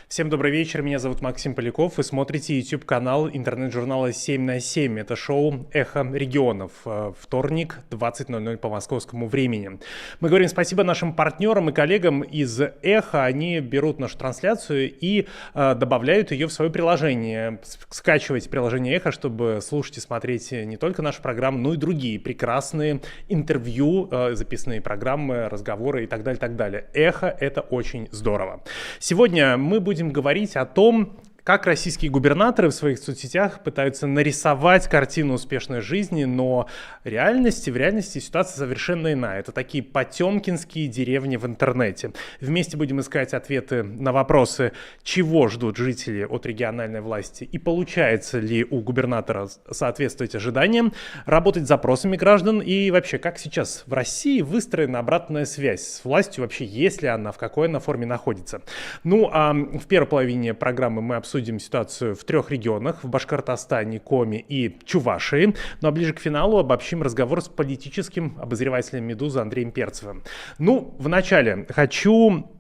Всем добрый вечер, меня зовут Максим Поляков. Вы смотрите YouTube-канал интернет-журнала 7 на 7. Это шоу «Эхо регионов». Вторник, 20:00 по московскому времени. Мы говорим спасибо нашим партнерам и коллегам из «Эхо». Они берут нашу трансляцию и добавляют ее в свое приложение. Скачивайте приложение «Эхо», чтобы слушать и смотреть не только нашу программу, но и другие прекрасные интервью, записанные программы, разговоры и так далее, так далее. «Эхо» — это очень здорово. Сегодня мы будем говорить о том, как российские губернаторы в своих соцсетях пытаются нарисовать картину успешной жизни, но в реальности ситуация совершенно иная. Это такие потемкинские деревни в интернете. Вместе будем искать ответы на вопросы, чего ждут жители от региональной власти и получается ли у губернатора соответствовать ожиданиям, работать с запросами граждан и вообще, как сейчас в России выстроена обратная связь с властью, вообще есть ли она, в какой она форме находится. Ну, а в первой половине программы мы обсудим ситуацию в 3 регионах, в Башкортостане, Коми и Чувашии. Ну а ближе к финалу обобщим разговор с политическим обозревателем «Медузы» Андреем Перцевым. Ну, вначале хочу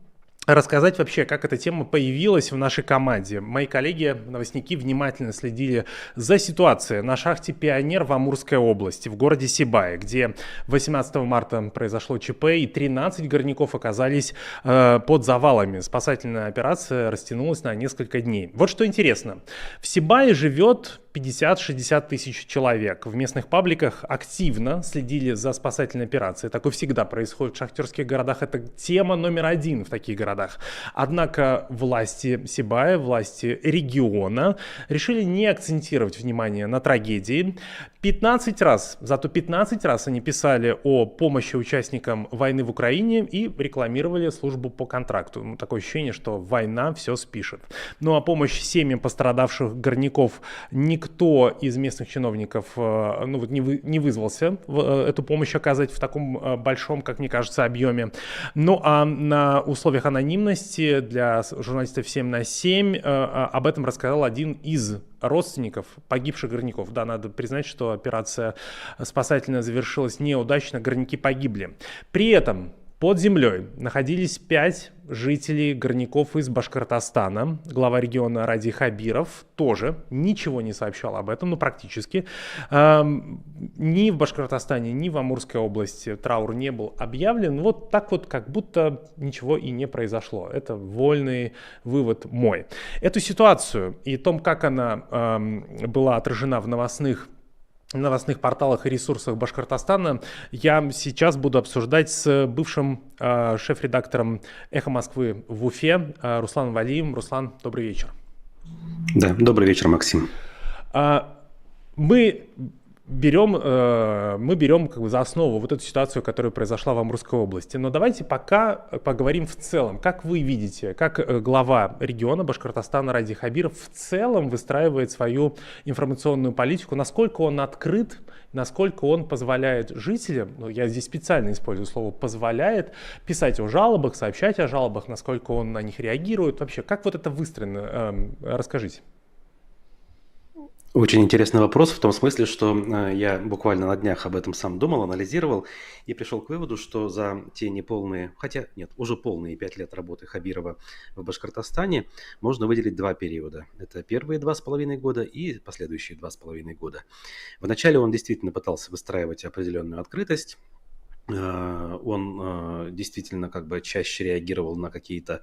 рассказать вообще, как эта тема появилась в нашей команде. Мои коллеги, новостники, внимательно следили за ситуацией на шахте «Пионер» в Амурской области, в городе Сибае, где 18 марта произошло ЧП и 13 горняков оказались под завалами. Спасательная операция растянулась на несколько дней. Вот что интересно. В Сибае живет 50-60 тысяч человек. В местных пабликах активно следили за спасательной операцией. Такое всегда происходит в шахтерских городах. Это тема номер один в таких городах. Однако власти Сибая, власти региона решили не акцентировать внимание на трагедии. 15 раз они писали о помощи участникам войны в Украине и рекламировали службу по контракту. Такое ощущение, что война все спишет. Ну а помощь семьям пострадавших горняков никто из местных чиновников не вызвался эту помощь оказать в таком большом, как мне кажется, объеме. Ну а на условиях анонимности для журналистов 7 на 7 об этом рассказал один из родственников погибших горняков. Да, надо признать, что операция спасательная завершилась неудачно, горняки погибли. При этом под землей находились 5 жителей горняков из Башкортостана. Глава региона Ради Хабиров тоже ничего не сообщал об этом, практически. Ни в Башкортостане, ни в Амурской области траур не был объявлен. Вот так вот, как будто ничего и не произошло. Это вольный вывод мой. Эту ситуацию и о том, как она была отражена в новостных порталах и ресурсах Башкортостана, я сейчас буду обсуждать с бывшим шеф-редактором «Эхо Москвы» в Уфе Русланом Валиевым. Руслан, добрый вечер. Да, добрый вечер, Максим. Мы берем как бы за основу вот эту ситуацию, которая произошла в Амурской области. Но давайте пока поговорим в целом. Как вы видите, как глава региона Башкортостана Ради Хабиров в целом выстраивает свою информационную политику? Насколько он открыт, насколько он позволяет жителям, я здесь специально использую слово «позволяет», писать о жалобах, сообщать о жалобах, насколько он на них реагирует? Вообще, как вот это выстроено? Расскажите. Очень интересный вопрос в том смысле, что я буквально на днях об этом сам думал, анализировал и пришел к выводу, что за те неполные, хотя нет, уже полные 5 лет работы Хабирова в Башкортостане можно выделить 2 периода. Это первые 2,5 года и последующие 2,5 года. Вначале он действительно пытался выстраивать определенную открытость. Он действительно как бы чаще реагировал на какие-то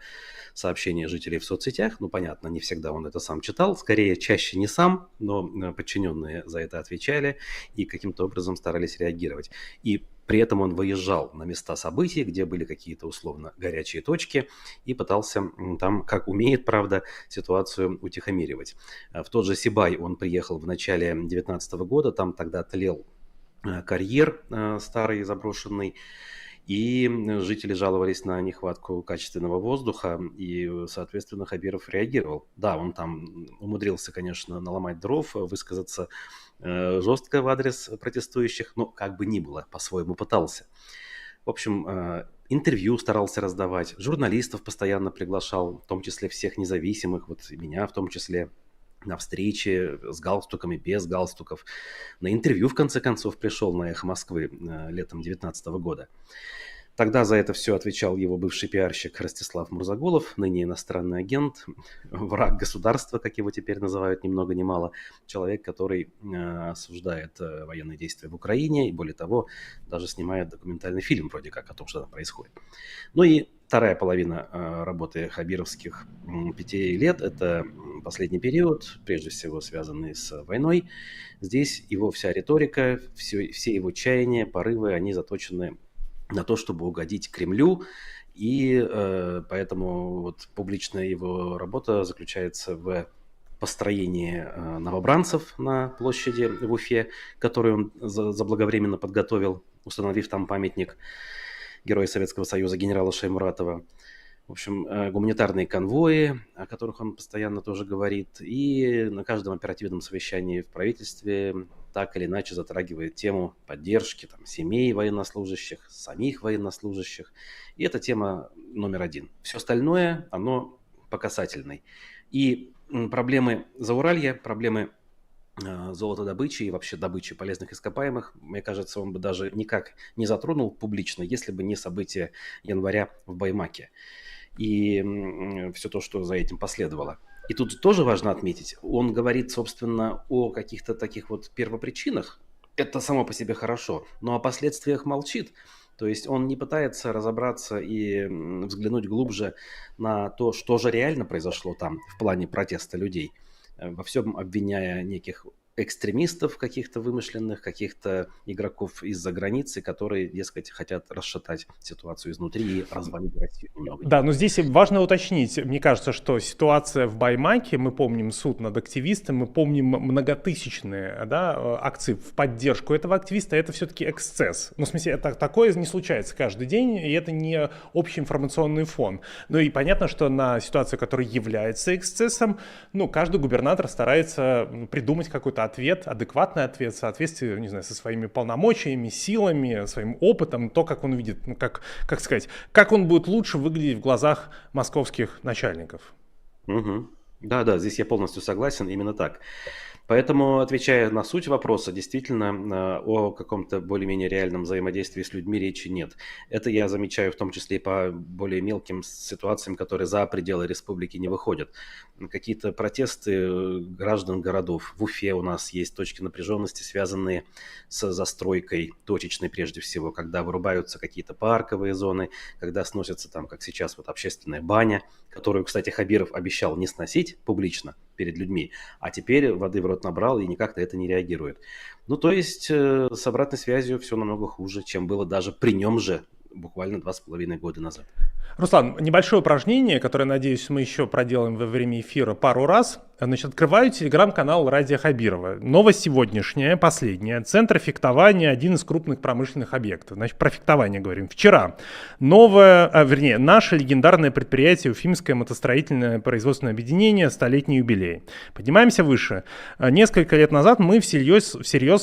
сообщения жителей в соцсетях. Ну, понятно, не всегда он это сам читал. Скорее, чаще не сам, но подчиненные за это отвечали и каким-то образом старались реагировать. И при этом он выезжал на места событий, где были какие-то условно горячие точки, и пытался там, как умеет, правда, ситуацию утихомиривать. В тот же Сибай он приехал в начале 2019 года. Там тогда тлел карьер старый, заброшенный, и жители жаловались на нехватку качественного воздуха, и, соответственно, Хабиров реагировал. Да, он там умудрился, конечно, наломать дров, высказаться жестко в адрес протестующих, но как бы ни было, по-своему пытался. В общем, интервью старался раздавать, журналистов постоянно приглашал, в том числе всех независимых, вот меня в том числе, на встречи с галстуками, без галстуков. На интервью, в конце концов, пришел на «Эхо Москвы» летом 2019 года. Тогда за это все отвечал его бывший пиарщик Ростислав Мурзагулов, ныне иностранный агент, враг государства, как его теперь называют ни много ни мало, человек, который осуждает военные действия в Украине и, более того, даже снимает документальный фильм вроде как о том, что там происходит. Ну и вторая половина работы хабировских 5 лет – это последний период, прежде всего связанный с войной. Здесь его вся риторика, все его чаяния, порывы, они заточены на то, чтобы угодить Кремлю, и поэтому вот публичная его работа заключается в построении новобранцев на площади в Уфе, который он заблаговременно подготовил, установив там памятник Героя Советского Союза генерала Шаймуратова. В общем, гуманитарные конвои, о которых он постоянно тоже говорит, и на каждом оперативном совещании в правительстве так или иначе затрагивает тему поддержки там, семей военнослужащих, самих военнослужащих. И это тема номер один. Все остальное, оно по касательной. И проблемы Зауралья, проблемы золотодобычи и вообще добычи полезных ископаемых, мне кажется, он бы даже никак не затронул публично, если бы не события января в Баймаке и все то, что за этим последовало. И тут тоже важно отметить, он говорит, собственно, о каких-то таких вот первопричинах. Это само по себе хорошо, но о последствиях молчит. То есть он не пытается разобраться и взглянуть глубже на то, что же реально произошло там в плане протеста людей, во всем обвиняя неких экстремистов каких-то вымышленных, каких-то игроков из-за границы, которые, дескать, хотят расшатать ситуацию изнутри и развалить Россию немного. Да, но здесь важно уточнить, мне кажется, что ситуация в Баймаке, мы помним суд над активистом, мы помним многотысячные акции в поддержку этого активиста, это все-таки эксцесс. Ну, в смысле, это такое не случается каждый день, и это не общий информационный фон. Ну и понятно, что на ситуацию, которая является эксцессом, каждый губернатор старается придумать какой-то ответ, адекватный ответ в соответствии, не знаю, со своими полномочиями, силами, своим опытом, то, как он видит, как сказать, как он будет лучше выглядеть в глазах московских начальников. Угу. Да, здесь я полностью согласен, именно так. Поэтому, отвечая на суть вопроса, действительно, о каком-то более-менее реальном взаимодействии с людьми речи нет. Это я замечаю в том числе и по более мелким ситуациям, которые за пределы республики не выходят. Какие-то протесты граждан городов. В Уфе у нас есть точки напряженности, связанные с застройкой, точечной прежде всего, когда вырубаются какие-то парковые зоны, когда сносятся там, как сейчас, вот общественная баня, которую, кстати, Хабиров обещал не сносить публично перед людьми, а теперь воды в рот набрал и никак на это не реагирует. Ну, то есть с обратной связью все намного хуже, чем было даже при нем же буквально 2,5 года назад. Руслан, небольшое упражнение, которое, надеюсь, мы еще проделаем во время эфира пару раз. Значит, открываю телеграм-канал Радия Хабирова. Новость сегодняшняя, последняя. Центр фехтования – один из крупных промышленных объектов. Значит, про фехтование говорим. Вчера наше легендарное предприятие Уфимское мотостроительное производственное объединение «Столетний юбилей». Поднимаемся выше. Несколько лет назад мы всерьез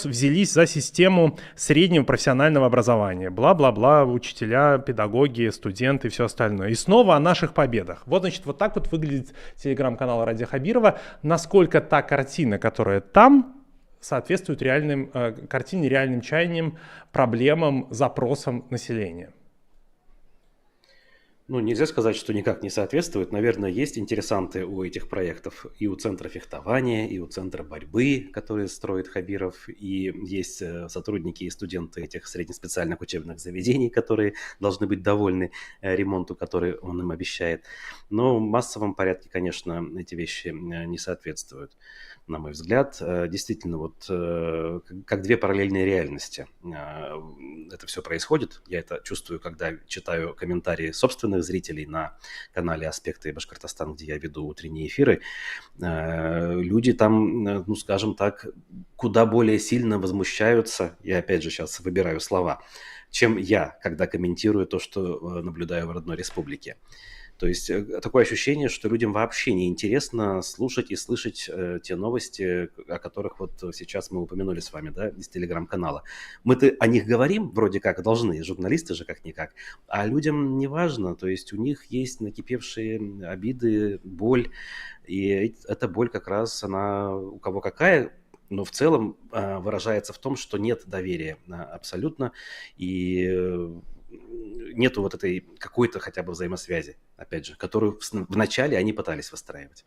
взялись за систему среднего профессионального образования. Бла-бла-бла, учителя, педагоги, студенты и все остальное. И снова о наших победах. Вот, значит, вот так вот выглядит телеграм-канал Радия Хабирова. Насколько та картина, которая там, соответствует картине, реальным чаяниям, проблемам, запросам населения? Ну, нельзя сказать, что никак не соответствует. Наверное, есть интересанты у этих проектов и у Центра фехтования, и у Центра борьбы, который строит Хабиров, и есть сотрудники и студенты этих среднеспециальных учебных заведений, которые должны быть довольны ремонту, который он им обещает. Но в массовом порядке, конечно, эти вещи не соответствуют, на мой взгляд. Действительно, вот как две параллельные реальности это все происходит. Я это чувствую, когда читаю комментарии собственных зрителей на канале «Аспекты Башкортостана», где я веду утренние эфиры. Люди там, ну, скажем так, куда более сильно возмущаются, я опять же сейчас выбираю слова, чем я, когда комментирую то, что наблюдаю в родной республике. То есть такое ощущение, что людям вообще не интересно слушать и слышать те новости, о которых вот сейчас мы упомянули с вами, да, из телеграм-канала. Мы-то о них говорим, вроде как должны, журналисты же как-никак, а людям не важно, то есть у них есть накипевшие обиды, боль, и эта боль как раз, она у кого какая, но в целом выражается в том, что нет доверия абсолютно, и нету вот этой какой-то хотя бы взаимосвязи, опять же, которую в начале они пытались выстраивать.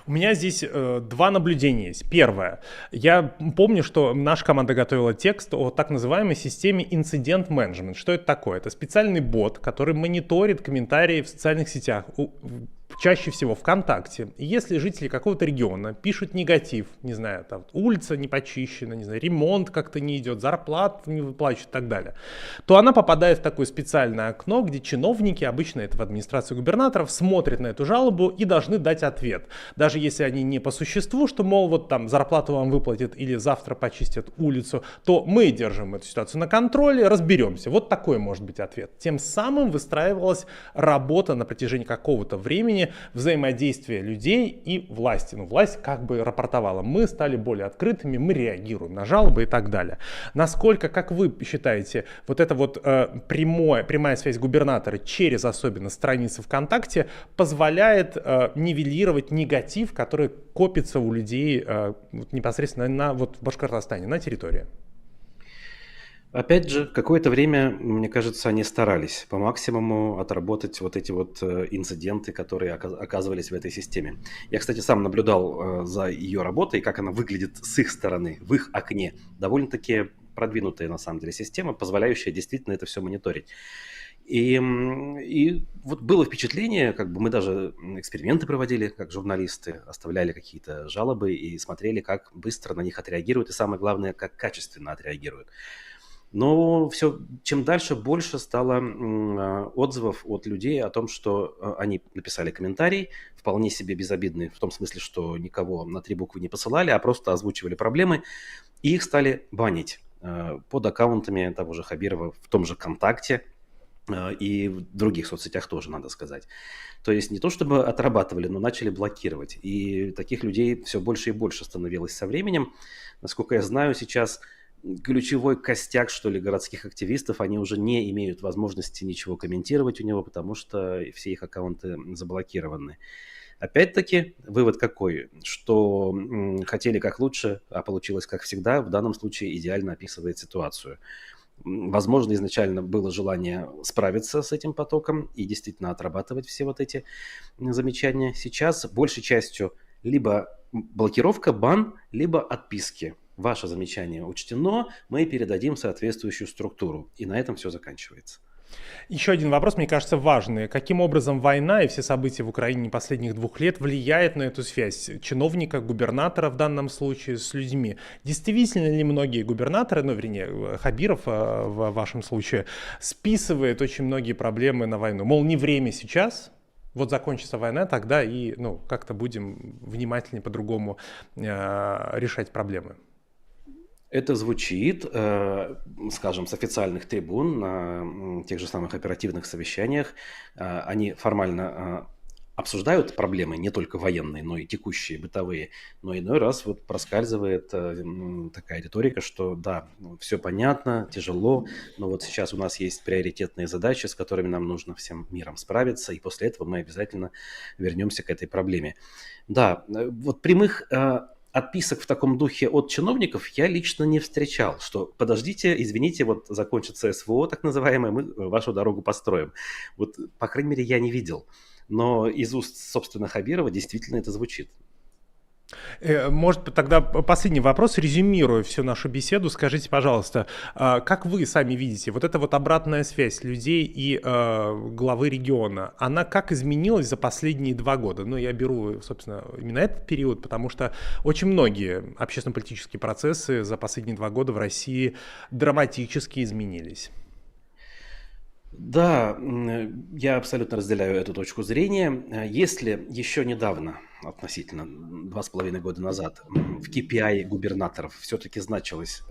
У меня здесь два наблюдения есть. Первое. Я помню, что наша команда готовила текст о так называемой системе инцидент менеджмент. Что это такое? Это специальный бот, который мониторит комментарии в социальных сетях. Чаще всего ВКонтакте. И если жители какого-то региона пишут негатив, не знаю, там улица не почищена, не знаю, ремонт как-то не идет, зарплату не выплачивают и так далее, то она попадает в такое специальное окно, где чиновники, обычно это в администрации губернаторов, смотрят на эту жалобу и должны дать ответ. Даже если они не по существу, что, мол, вот там зарплату вам выплатят или завтра почистят улицу, то мы держим эту ситуацию на контроле, разберемся. Вот такой может быть ответ. Тем самым выстраивалась работа на протяжении какого-то времени, взаимодействие людей и власти. Ну, власть как бы рапортовала. Мы стали более открытыми, мы реагируем на жалобы и так далее. Насколько, как вы считаете, вот эта вот прямая связь губернатора через особенно страницы ВКонтакте позволяет нивелировать негатив, который копится у людей непосредственно в Башкортостане, на территории? Опять же, какое-то время, мне кажется, они старались по максимуму отработать вот эти вот инциденты, которые оказывались в этой системе. Я, кстати, сам наблюдал за ее работой, как она выглядит с их стороны, в их окне. Довольно-таки продвинутая, на самом деле, система, позволяющая действительно это все мониторить. И вот было впечатление, как бы мы даже эксперименты проводили, как журналисты, оставляли какие-то жалобы и смотрели, как быстро на них отреагируют, и самое главное, как качественно отреагируют. Но все, чем дальше, больше стало отзывов от людей о том, что они написали комментарий, вполне себе безобидный, в том смысле, что никого на 3 буквы не посылали, а просто озвучивали проблемы, и их стали банить под аккаунтами того же Хабирова в том же ВКонтакте, и в других соцсетях тоже, надо сказать. То есть не то чтобы отрабатывали, но начали блокировать. И таких людей все больше и больше становилось со временем. Насколько я знаю, сейчас ключевой костяк, что ли, городских активистов, они уже не имеют возможности ничего комментировать у него, потому что все их аккаунты заблокированы. Опять-таки, вывод какой? Что хотели как лучше, а получилось как всегда, в данном случае идеально описывает ситуацию. Возможно, изначально было желание справиться с этим потоком и действительно отрабатывать все вот эти замечания. Сейчас большей частью либо блокировка, бан, либо отписки. Ваше замечание учтено, мы передадим соответствующую структуру. И на этом все заканчивается. Еще один вопрос, мне кажется, важный. Каким образом война и все события в Украине последних 2 лет влияет на эту связь чиновника, губернатора в данном случае с людьми? Действительно ли многие губернаторы, ну, вернее, Хабиров в вашем случае, списывает очень многие проблемы на войну? Мол, не время сейчас, вот закончится война, тогда и как-то будем внимательнее по-другому решать проблемы. Это звучит, скажем, с официальных трибун на тех же самых оперативных совещаниях. Они формально обсуждают проблемы не только военные, но и текущие, бытовые. Но иной раз вот проскальзывает такая риторика, что да, все понятно, тяжело, но вот сейчас у нас есть приоритетные задачи, с которыми нам нужно всем миром справиться, и после этого мы обязательно вернемся к этой проблеме. Да, вот прямых отписок в таком духе от чиновников я лично не встречал, что подождите, извините, вот закончится СВО, так называемое, мы вашу дорогу построим. Вот, по крайней мере, я не видел. Но из уст, собственно, Хабирова действительно это звучит. Может, тогда последний вопрос, резюмируя всю нашу беседу, скажите, пожалуйста, как вы сами видите, вот эта вот обратная связь людей и главы региона, она как изменилась за последние 2 года? Ну, я беру, собственно, именно этот период, потому что очень многие общественно-политические процессы за последние 2 года в России драматически изменились. Да, я абсолютно разделяю эту точку зрения. Если еще недавно, относительно 2,5 года назад, в KPI губернаторов все-таки значилось,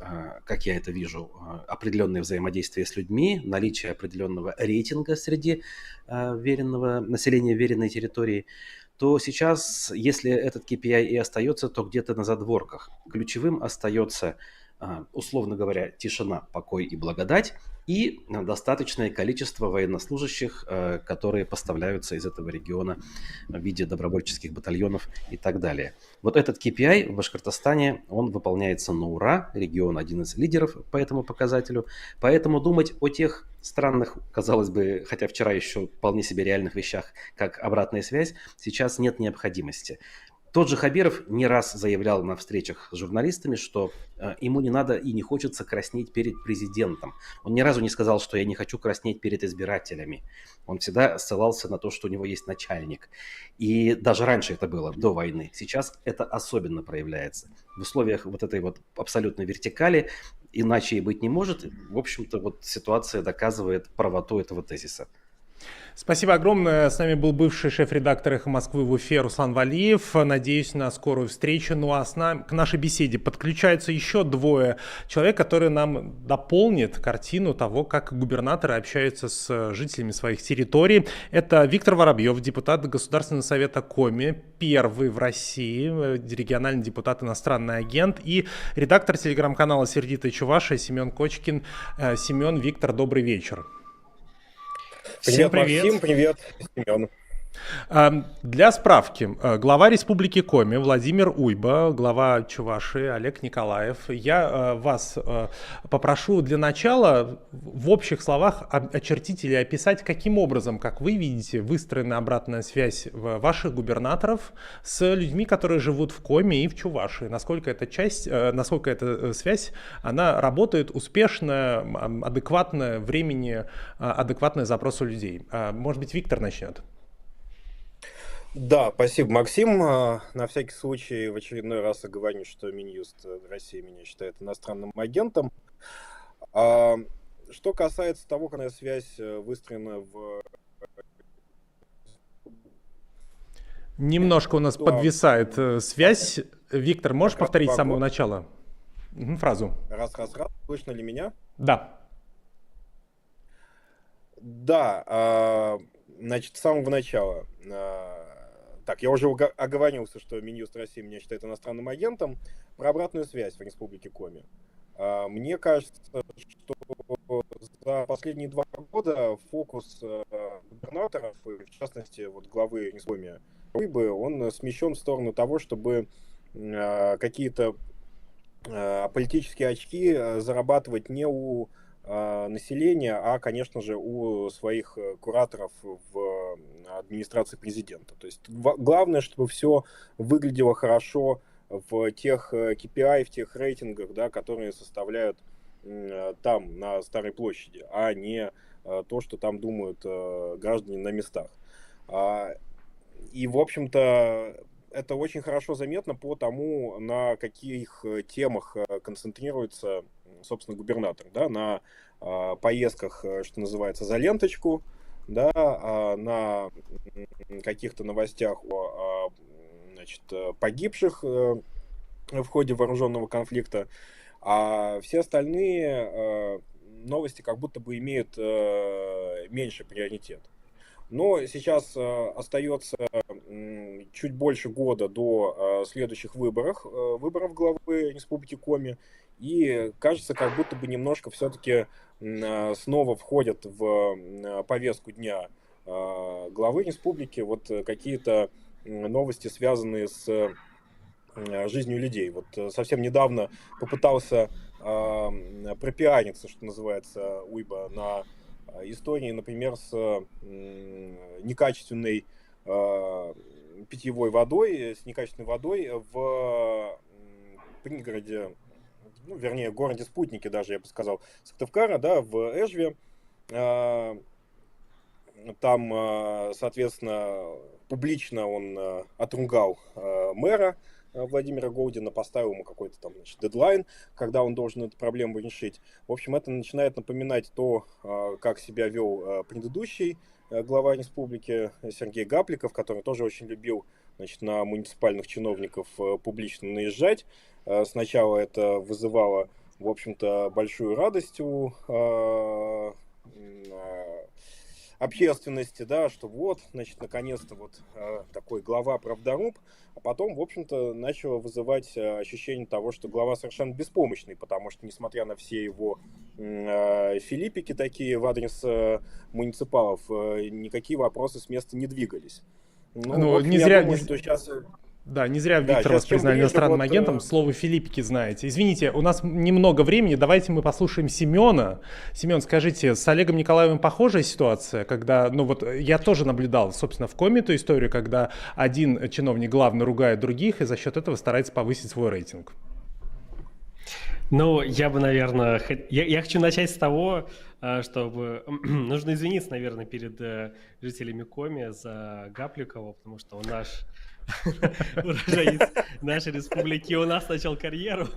как я это вижу, определенное взаимодействие с людьми, наличие определенного рейтинга среди веренного населения веренной территории, то сейчас, если этот KPI и остается, то где-то на задворках. Ключевым остается условно говоря, тишина, покой и благодать, и достаточное количество военнослужащих, которые поставляются из этого региона в виде добровольческих батальонов и так далее. Вот этот KPI в Башкортостане, он выполняется на ура, регион один из лидеров по этому показателю, поэтому думать о тех странных, казалось бы, хотя вчера еще вполне себе реальных вещах, как обратная связь, сейчас нет необходимости. Тот же Хабиров не раз заявлял на встречах с журналистами, что ему не надо и не хочется краснеть перед президентом. Он ни разу не сказал, что я не хочу краснеть перед избирателями. Он всегда ссылался на то, что у него есть начальник. И даже раньше это было, до войны. Сейчас это особенно проявляется. В условиях вот этой вот абсолютной вертикали иначе и быть не может. В общем-то, вот ситуация доказывает правоту этого тезиса. Спасибо огромное. С нами был бывший шеф-редактор «Эхо Москвы» в Уфе Руслан Валиев. Надеюсь на скорую встречу. Ну а к нашей беседе подключаются еще двое человек, которые нам дополнят картину того, как губернаторы общаются с жителями своих территорий. Это Виктор Воробьев, депутат Государственного совета Коми, первый в России, региональный депутат, иностранный агент, и редактор телеграм-канала «Сердитая Чувашия» Семен Кочкин. Семен, Виктор, добрый вечер. Привет, Максим, привет, Семен. Для справки, глава Республики Коми Владимир Уйба, глава Чувашии Олег Николаев. Я вас попрошу для начала в общих словах очертить или описать, каким образом, как вы видите, выстроена обратная связь ваших губернаторов с людьми, которые живут в Коми и в Чувашии. Насколько эта связь, она работает успешно, адекватно времени, адекватно запросу людей. Может быть, Виктор начнет? Да, спасибо, Максим. На всякий случай в очередной раз оговорю, что Минюст России меня считает иностранным агентом. Что касается того, какая связь выстроена в... Немножко у нас подвисает связь. Виктор, можешь повторить с самого начала фразу? Раз. Слышно ли меня? Да. Да, значит, с самого начала. Так, я уже оговорился, что Минюст России меня считает иностранным агентом. Про обратную связь в Республике Коми. Мне кажется, что за последние 2 года фокус губернаторов, в частности, вот главы Республики Коми, он смещен в сторону того, чтобы какие-то политические очки зарабатывать не у населения, а, конечно же, у своих кураторов в администрации президента. То есть главное, чтобы все выглядело хорошо в тех KPI, в тех рейтингах, да, которые составляют там, на Старой площади, а не то, что там думают граждане на местах. И, в общем-то, это очень хорошо заметно по тому, на каких темах концентрируется, собственно, губернатор, да, на поездках, что называется, за ленточку, да, на каких-то новостях о, значит, погибших в ходе вооруженного конфликта, а все остальные новости как будто бы имеют меньший приоритет. Но сейчас остается чуть больше года до следующих выборов главы Республики Коми. И кажется, как будто бы немножко все-таки снова входят в повестку дня главы республики вот какие-то новости, связанные с жизнью людей. Вот совсем недавно попытался пропиариться, что называется, Уйба на истории, например, с некачественной питьевой водой, в пригороде, ну, вернее, городе-спутнике даже, я бы сказал, Сыктывкара, да, в Эжве. Там, соответственно, публично он отругал мэра Владимира Голдина, поставил ему какой-то там, значит, дедлайн, когда он должен эту проблему решить. В общем, это начинает напоминать то, как себя вел предыдущий глава республики Сергей Гапликов, который тоже очень любил, значит, на муниципальных чиновников публично наезжать. Сначала это вызывало, в общем-то, большую радость у общественности, да, что вот, значит, наконец-то вот такой глава правдоруб, а потом, в общем-то, начало вызывать ощущение того, что глава совершенно беспомощный, потому что, несмотря на все его филиппики такие в адрес муниципалов, никакие вопросы с места не двигались. Ну, в Ну, общем, не я зря, думаю, что сейчас... да, не зря, Да, Виктор, сейчас вас чем признали ближе иностранным вот... агентом. Слово «филиппики» знаете. Извините, у нас немного времени. Давайте мы послушаем Семена. Семен, скажите, с Олегом Николаевым похожая ситуация, когда, ну вот я тоже наблюдал, собственно, в Коми эту историю, когда один чиновник главный ругает других и за счет этого старается повысить свой рейтинг. Ну, я бы, наверное, я хочу начать с того, чтобы нужно извиниться, наверное, перед жителями Коми за Гапликова, потому что он наш уроженец нашей республики, у нас начал карьеру.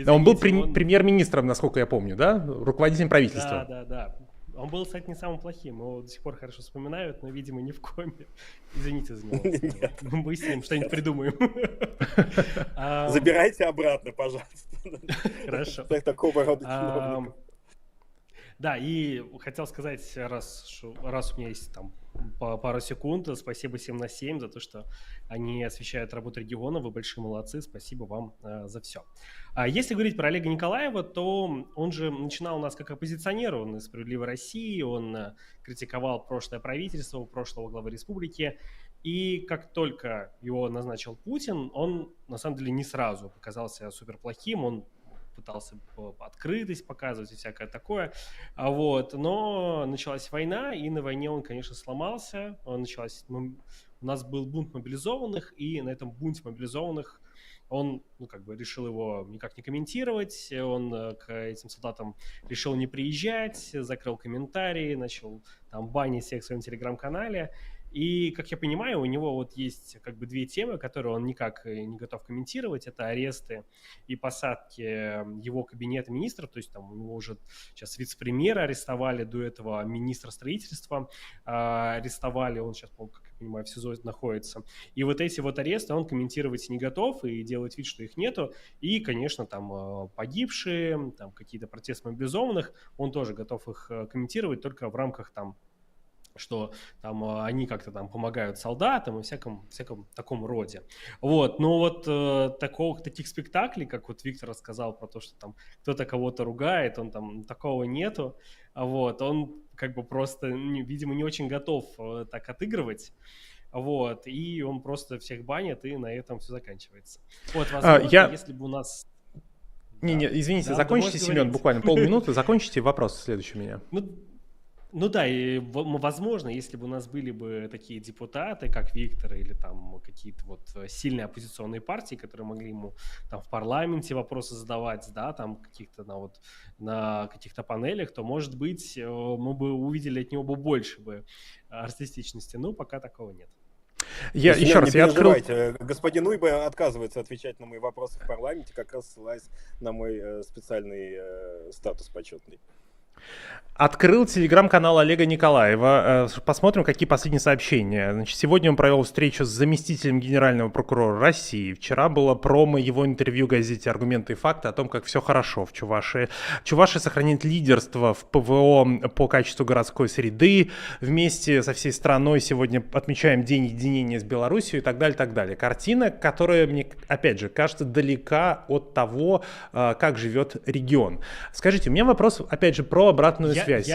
Он был Извините, премьер-министром, насколько я помню, да? Руководителем правительства. Да. Он был, кстати, не самым плохим. Его до сих пор хорошо вспоминают, но, видимо, не в Коме. Извините за него. Мы с ним что-нибудь придумаем. Забирайте обратно, пожалуйста. Хорошо. Такого рода чиновников. Да, и хотел сказать, раз у меня есть там пару секунд, спасибо 7 на 7 за то, что они освещают работу региона, вы большие молодцы, спасибо вам за все. А если говорить про Олега Николаева, то он же начинал у нас как оппозиционер, он из «Справедливой России», он критиковал прошлое правительство, прошлого главы республики, и как только его назначил Путин, он на самом деле не сразу показался суперплохим, он пытался открытость показывать и всякое такое, но началась война, и на войне он, конечно, сломался, у нас был бунт мобилизованных, и на этом бунте мобилизованных он, решил его никак не комментировать, он к этим солдатам решил не приезжать, закрыл комментарии, начал там банить всех в своем телеграм-канале. И, как я понимаю, у него вот есть две темы, которые он никак не готов комментировать. Это аресты и посадки его кабинета министров. То есть там у него уже сейчас вице-премьера арестовали, до этого министра строительства арестовали. Он сейчас, как я понимаю, в СИЗО находится. И вот эти вот аресты он комментировать не готов и делать вид, что их нету. И, конечно, там погибшие, там какие-то протесты мобилизованных, он тоже готов их комментировать только в рамках там, что там они как-то там помогают солдатам и всяком таком роде. Таких спектаклей, как вот Виктор рассказал про то, что там кто-то кого-то ругает, он там такого нету. Он просто, видимо, не очень готов так отыгрывать. И он просто всех банит, и на этом все заканчивается. Возможно, если бы у нас... Извините, закончите, Семен, буквально полминуты, закончите вопрос следующий у меня. И возможно, если бы у нас были бы такие депутаты, как Виктор, или там какие-то вот сильные оппозиционные партии, которые могли ему там в парламенте вопросы задавать, да, там каких-то на каких-то панелях, то, может быть, мы бы увидели от него бы больше бы артистичности, но пока такого нет. Еще раз, я открыл... Господин Уйба отказывается отвечать на мои вопросы в парламенте, как раз ссылаясь на мой специальный статус почетный. Открыл телеграм-канал Олега Николаева. Посмотрим, какие последние сообщения. Значит, сегодня он провел встречу с заместителем генерального прокурора России. Вчера было промо его интервью газете «Аргументы и факты» о том, как все хорошо в Чувашии. Чувашия сохранит лидерство в ПВО по качеству городской среды. Вместе со всей страной сегодня отмечаем День единения с Беларусью и так далее, так далее. Картина, которая мне, опять же, кажется далека от того, как живет регион. Скажите, у меня вопрос, опять же, про обратную связь.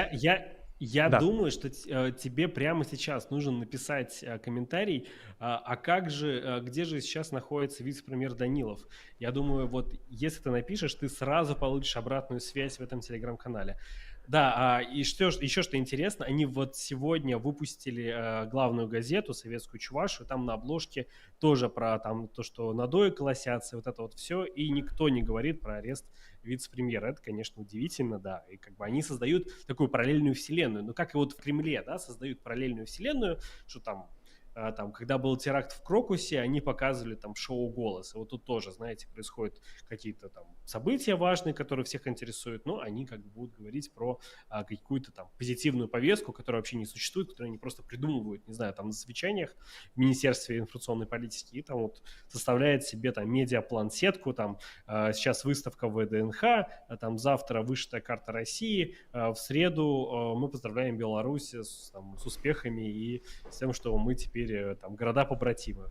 Я думаю, что тебе прямо сейчас нужно написать комментарий, где же сейчас находится вице-премьер Данилов. Я думаю, вот если ты напишешь, ты сразу получишь обратную связь в этом телеграм-канале. Да, и еще что интересно, они вот сегодня выпустили главную газету «Советскую Чувашию», там на обложке тоже про там то, что надои колосятся, вот это вот все, и никто не говорит про арест вице-премьера. Это, конечно, удивительно, да, и они создают такую параллельную вселенную, как и вот в Кремле, да, создают параллельную вселенную, что там там, когда был теракт в Крокусе, они показывали там шоу «Голос». И вот тут тоже, знаете, происходят какие-то там события важные, которые всех интересуют, но они как бы будут говорить про какую-то там позитивную повестку, которая вообще не существует, которую они просто придумывают, не знаю, там на совещаниях в Министерстве информационной политики, и там вот составляет себе там медиаплан-сетку, там сейчас выставка в ВДНХ, там завтра вышитая карта России, в среду мы поздравляем Беларусь с успехами и с тем, что мы теперь там города-побратимы.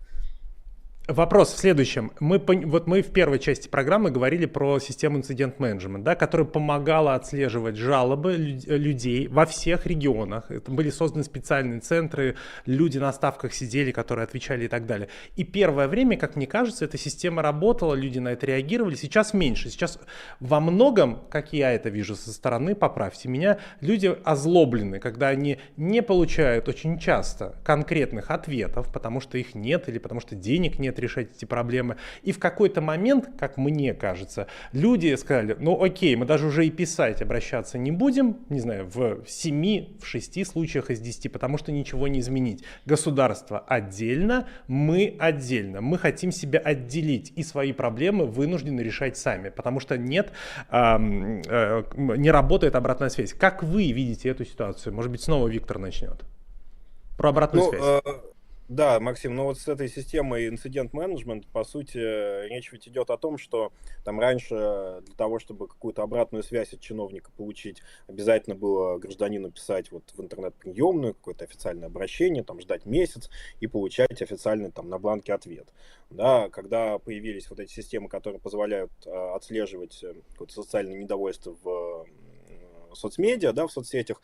Вопрос в следующем. Мы в первой части программы говорили про систему инцидент-менеджмента, да, которая помогала отслеживать жалобы людей во всех регионах. Это были созданы специальные центры, люди на ставках сидели, которые отвечали и так далее. И первое время, как мне кажется, эта система работала, люди на это реагировали. Сейчас меньше. Сейчас во многом, как я это вижу со стороны, поправьте меня, люди озлоблены, когда они не получают очень часто конкретных ответов, потому что их нет или потому что денег нет решать эти проблемы. И в какой-то момент, как мне кажется, люди сказали, ну окей, мы даже уже и писать, обращаться не будем, не знаю, в 7, в 6 случаях из 10, потому что ничего не изменить. Государство отдельно, мы отдельно. Мы хотим себя отделить и свои проблемы вынуждены решать сами, потому что не работает обратная связь. Как вы видите эту ситуацию? Может быть, снова Виктор начнет. Про обратную связь. Да, Максим, ну вот с этой системой инцидент-менеджмент, по сути, речь ведь идет о том, что там раньше для того, чтобы какую-то обратную связь от чиновника получить, обязательно было гражданину писать вот в интернет-приемную, какое-то официальное обращение, там ждать месяц и получать официальный там на бланке ответ. Да, когда появились вот эти системы, которые позволяют отслеживать какое-то социальное недовольство в соцмедиа, да, в соцсетях,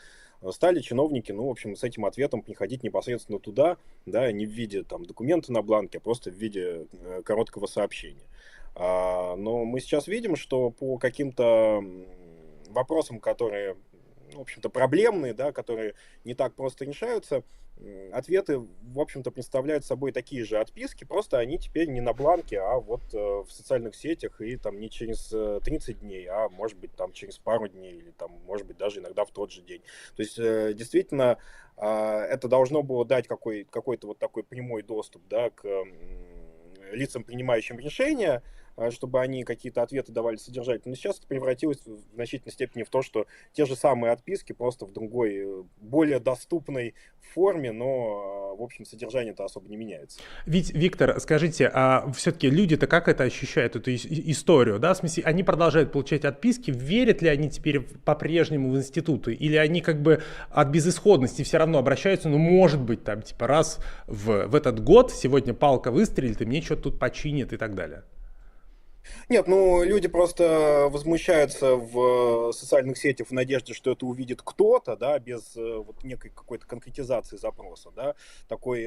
стали чиновники, ну, в общем, с этим ответом приходить непосредственно туда, да, не в виде там документа на бланке, а просто в виде короткого сообщения. Но мы сейчас видим, что по каким-то вопросам, которые, в общем-то, проблемные, да, которые не так просто решаются, ответы, в общем-то, представляют собой такие же отписки, просто они теперь не на бланке, а вот в социальных сетях, и там не через 30 дней, а может быть там через пару дней, или там, может быть, даже иногда в тот же день. То есть, действительно, это должно было дать какой-то вот такой прямой доступ, да, к лицам, принимающим решения, чтобы они какие-то ответы давали содержательно. Но сейчас это превратилось в значительной степени в то, что те же самые отписки просто в другой, более доступной форме, но, в общем, содержание-то особо не меняется. Ведь, Виктор, скажите, а все-таки люди-то как это ощущают, эту историю, да? В смысле, они продолжают получать отписки, верят ли они теперь по-прежнему в институты, или они как бы от безысходности все равно обращаются, ну, может быть, там, типа, раз в этот год сегодня палка выстрелит, и мне что-то тут починит и так далее? Нет, ну люди просто возмущаются в социальных сетях в надежде, что это увидит кто-то, да, без вот некой какой-то конкретизации запроса, да, такой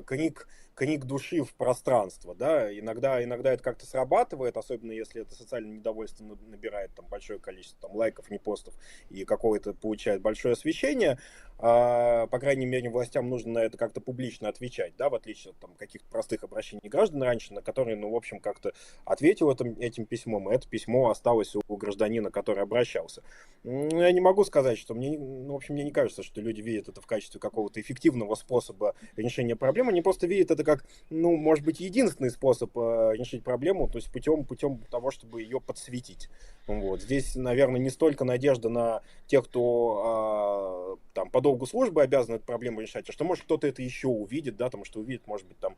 крик души в пространство, да, иногда это как-то срабатывает, особенно если это социальное недовольство набирает там большое количество там лайков, репостов и какое-то получает большое освещение, по крайней мере, властям нужно на это как-то публично отвечать, да, в отличие от там каких-то простых обращений граждан раньше, на которые, ну, в общем, как-то ответил этим письмом, и это письмо осталось у гражданина, который обращался. Я не могу сказать, что мне не кажется, что люди видят это в качестве какого-то эффективного способа решения проблемы, они просто видят это как, ну, может быть, единственный способ решить проблему, то есть путем того, чтобы ее подсветить. Вот. Здесь, наверное, не столько надежда на тех, кто там по долгу службы обязан эту проблему решать, а что, может, кто-то это еще увидит, да, там, что увидит, может быть, там,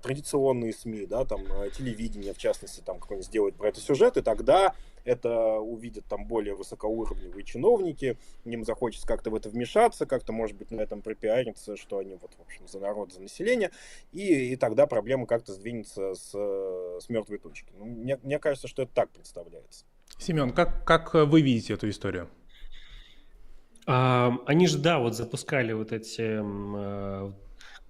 традиционные СМИ, да, там, телевидение, в частности, там, какой-нибудь сделает про это сюжет, и тогда это увидят там более высокоуровневые чиновники, им захочется как-то в это вмешаться, как-то, может быть, на этом пропиариться, что они, вот, в общем, за народ, за население, и тогда проблема как-то сдвинется с мертвой точки. Ну, мне кажется, что это так представляется. Семен, как вы видите эту историю? Они же, да, вот запускали вот эти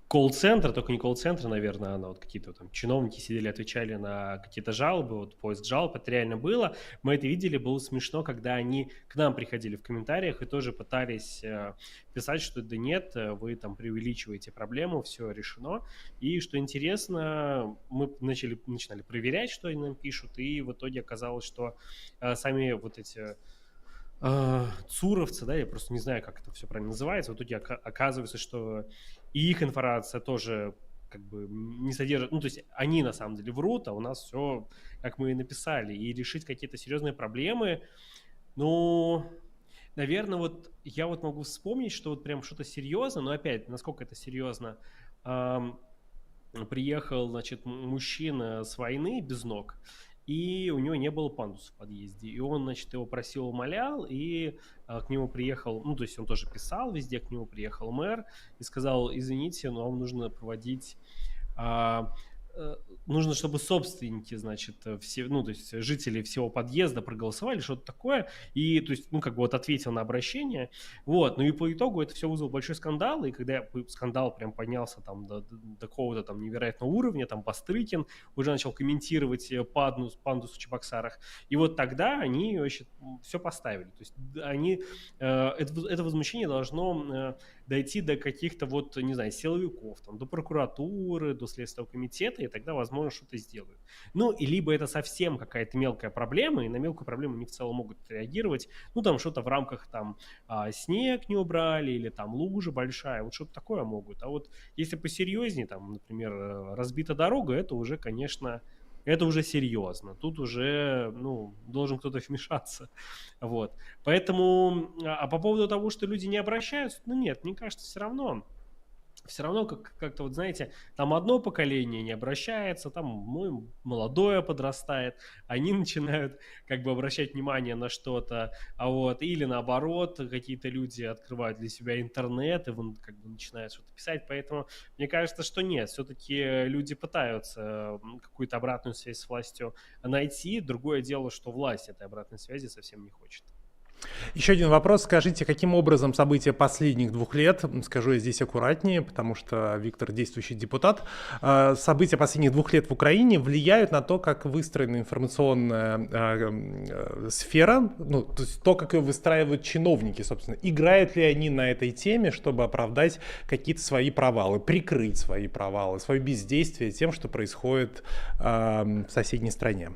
колл-центры, только не колл-центры, наверное, а вот какие-то там чиновники сидели, отвечали на какие-то жалобы, вот поиск жалоб, это реально было. Мы это видели, было смешно, когда они к нам приходили в комментариях и тоже пытались писать, что да нет, вы там преувеличиваете проблему, все решено. И что интересно, мы начинали проверять, что они нам пишут, и в итоге оказалось, что сами вот эти цуровцы, да, я просто не знаю, как это все правильно называется. В итоге оказывается, что и их информация тоже как бы не содержит, ну, то есть они на самом деле врут, а у нас все, как мы и написали, и решить какие-то серьезные проблемы, ну, наверное, вот я вот могу вспомнить, что вот прям что-то серьезно, но опять, насколько это серьезно, ам, приехал, значит, мужчина с войны без ног, и у него не было пандуса в подъезде. И он, значит, его просил, умолял, и к нему приехал, ну, то есть он тоже писал везде, к нему приехал мэр и сказал: извините, но вам нужно проводить а, э, нужно, чтобы собственники, значит, все, ну, то есть жители всего подъезда проголосовали, что-то такое, и, то есть, ну, как бы вот ответил на обращение, вот, ну и по итогу это все вызвало большой скандал, и когда скандал прям поднялся там до какого-то там невероятного уровня, там Бастрыкин уже начал комментировать пандус в Чебоксарах, и вот тогда они вообще все поставили, то есть они, это возмущение должно дойти до каких-то вот, не знаю, силовиков, там, до прокуратуры, до Следственного комитета, и тогда, возможно, что-то сделают. Ну, и либо это совсем какая-то мелкая проблема, и на мелкую проблему они в целом могут реагировать, ну, там что-то в рамках, там, снег не убрали, или там лужа большая, вот что-то такое могут. А вот если посерьезнее, там, например, разбита дорога, это уже, конечно, это уже серьезно. Тут уже, ну, должен кто-то вмешаться. Вот. Поэтому, по поводу того, что люди не обращаются, ну нет, мне кажется, все равно как-то вот, знаете, там одно поколение не обращается, там молодое подрастает, они начинают как бы обращать внимание на что-то, а вот, или наоборот, какие-то люди открывают для себя интернет и вон как бы начинают что-то писать, поэтому мне кажется, что нет, все-таки люди пытаются какую-то обратную связь с властью найти, другое дело, что власть этой обратной связи совсем не хочет. Еще один вопрос. Скажите, каким образом события последних 2 лет, скажу я здесь аккуратнее, потому что Виктор действующий депутат, события последних 2 лет в Украине влияют на то, как выстроена информационная сфера, ну, то есть то, как ее выстраивают чиновники, собственно. Играют ли они на этой теме, чтобы оправдать какие-то свои провалы, прикрыть свои провалы, свое бездействие тем, что происходит в соседней стране?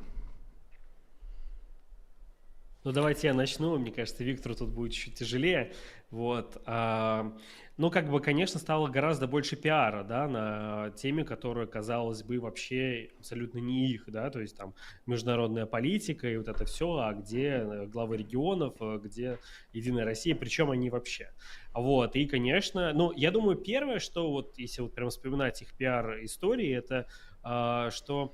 Ну, давайте я начну. Мне кажется, Виктору тут будет чуть тяжелее. Вот. Ну, как бы, конечно, стало гораздо больше пиара, да, на теме, которая, казалось бы, вообще абсолютно не их, да, то есть там международная политика и вот это все, а где главы регионов, где Единая Россия, причем они вообще. Вот, и, конечно, ну, я думаю, первое, что вот, если вот прям вспоминать их пиар-истории, это что